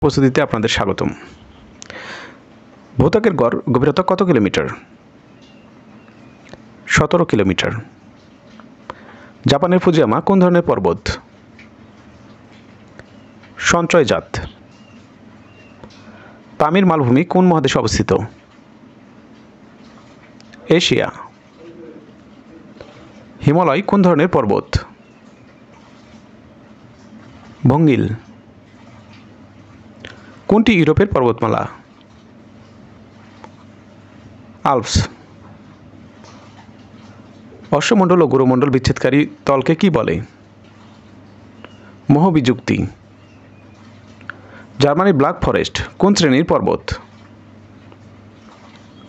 প্রস্তুতিতে আপনাদের স্বাগতম। ভূত্বকের গড় গভীরতা কত কিলোমিটার? 17 কিলোমিটার। জাপানের ফুজিয়ামা কোন ধরনের পর্বত? সঞ্চয়জাত। পামির মালভূমি কোন মহাদেশে অবস্থিত? এশিয়া। হিমালয় কোন ধরনের পর্বত? ভঙ্গিল। কোনটি ইউরোপের পর্বতমালা? আল্পস। অশ্বমণ্ডল ও গুরুমণ্ডল বিচ্ছেদকারী তলকে কি বলে? মোহবিযুক্তি। জার্মানির ব্ল্যাক ফরেস্ট কোন শ্রেণীর পর্বত?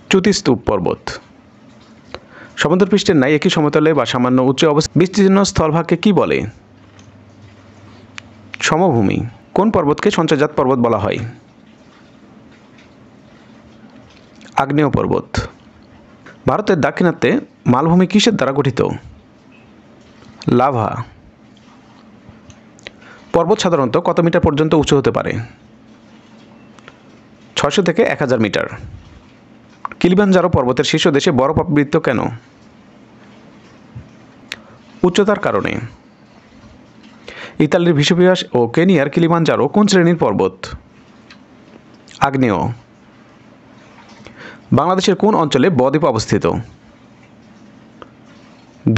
চ্যুতিস্তূপ পর্বত। সমুদ্রপৃষ্ঠের ন্যায় একই সমতলে বা সামান্য উচ্চ বিস্তীর্ণ স্থলভাগকে কি বলে? সমভূমি। কোন পর্বতকে সঞ্চয়জাত পর্বত বলা হয়? আগ্নেয় পর্বত। ভারতের দাক্ষিণাত্যে মালভূমি কিসের দ্বারা গঠিত? লাভা। পর্বত সাধারণত কত মিটার পর্যন্ত উঁচু হতে পারে? 600 থেকে 1000 মিটার। কিলিমানজারো পর্বতের শীর্ষদেশে বরফ আবৃত কেন? উচ্চতার কারণে। ইতালির ভেসুভিয়াস ও কেনিয়ার কিলিমানজারো কোন শ্রেণীর পর্বত? আগ্নেয়। বাংলাদেশের কোন অঞ্চলে বদ্বীপ অবস্থিত?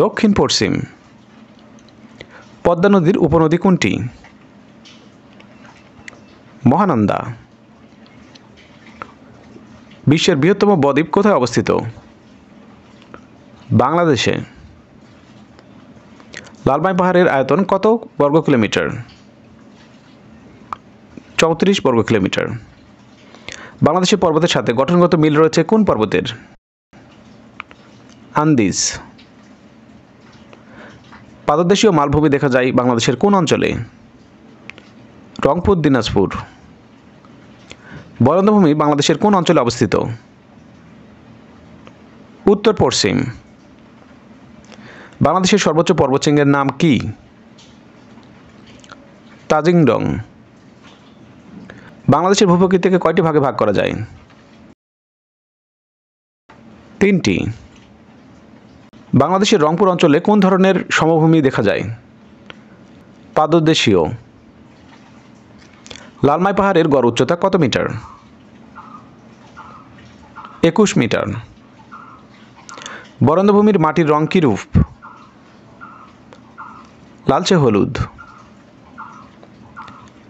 দক্ষিণ পশ্চিম। পদ্মা নদীর উপনদী কোনটি? মহানন্দা। বিশ্বের বৃহত্তম বদ্বীপ কোথায় অবস্থিত? বাংলাদেশে। লালমাই পাহাড়ের আয়তন কত বর্গ কিলোমিটার? 34 বর্গ কিলোমিটার। বাংলাদেশের পর্বতের সাথে গঠনগত মিল রয়েছে কোন পর্বতের? আন্দিজ। পাদদেশীয় মালভূমি দেখা যায় বাংলাদেশের কোন অঞ্চলে? রংপুর, দিনাজপুর। বরেন্দ্রভূমি বাংলাদেশের কোন অঞ্চলে অবস্থিত? উত্তর পশ্চিম। বাংলাদেশের সর্বোচ্চ পর্বতশৃঙ্গের নাম কি? তাজিংডং। বাংলাদেশের ভূপ্রকৃতিকে কয়টি ভাগে ভাগ করা যায়? 3টি। বাংলাদেশের রংপুর অঞ্চলে কোন ধরনের সমভূমি দেখা যায়? পাদদেশীয়। লালমাই পাহাড়ের গড় উচ্চতা কত মিটার? 21 মিটার। বরেন্দ্রভূমির মাটির রং কী রূপ? লালচে হলুদ।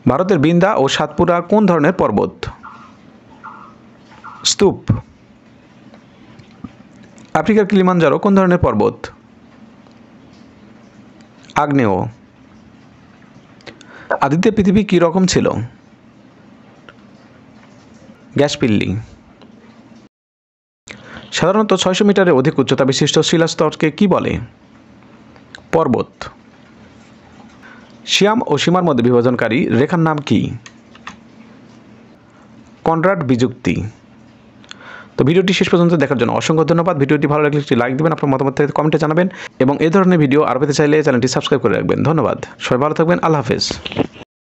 ভারতের বিন্দা ও সাতপুরা কোন ধরনের পর্বত? স্তূপ। আফ্রিকার কিলিমানজারো কোন ধরনের পর্বত? আগ্নেয়। আদিতে পৃথিবী কী রকম ছিল? গ্যাসপিল্লি। সাধারণত 600 মিটারের অধিক উচ্চতা বিশিষ্ট শিলাস্তরকে কি বলে? পর্বত। সিয়াম ও সীমার মধ্যে বিভাজনকারী রেখার নাম কি? কনরাড বিযুক্তি। তো ভিডিওটি শেষ পর্যন্ত দেখার জন্য অসংখ্য ধন্যবাদ। ভিডিওটি ভালো লাগলে একটি লাইক দেবেন, আপনার মতামত কমেন্টে জানাবেন এবং এই ধরনের ভিডিও আরও পেতে চাইলে চ্যানেলটি সাবস্ক্রাইব করে রাখবেন। ধন্যবাদ। সবাই ভালো থাকবেন। আল্লাহ হাফেজ।